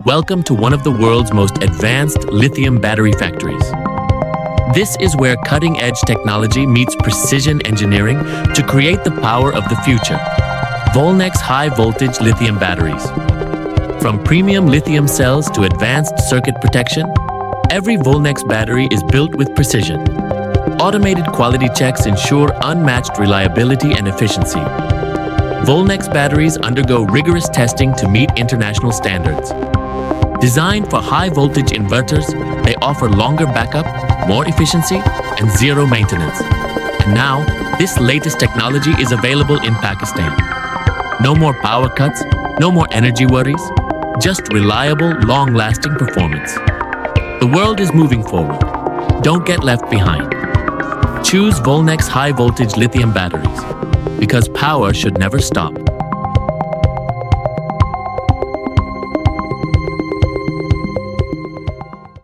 Welcome to one of the world's most advanced lithium battery factories. This is where cutting-edge technology meets precision engineering to create the power of the future. Volnex high-voltage lithium batteries. From premium lithium cells to advanced circuit protection, every Volnex battery is built with precision. Automated quality checks ensure unmatched reliability and efficiency. Volnex batteries undergo rigorous testing to meet international standards. Designed for high-voltage inverters, they offer longer backup, more efficiency, and zero maintenance. And now, this latest technology is available in Pakistan. No more power cuts, no more energy worries, just reliable, long-lasting performance. The world is moving forward. Don't get left behind. Choose Volnex high-voltage lithium batteries, because power should never stop.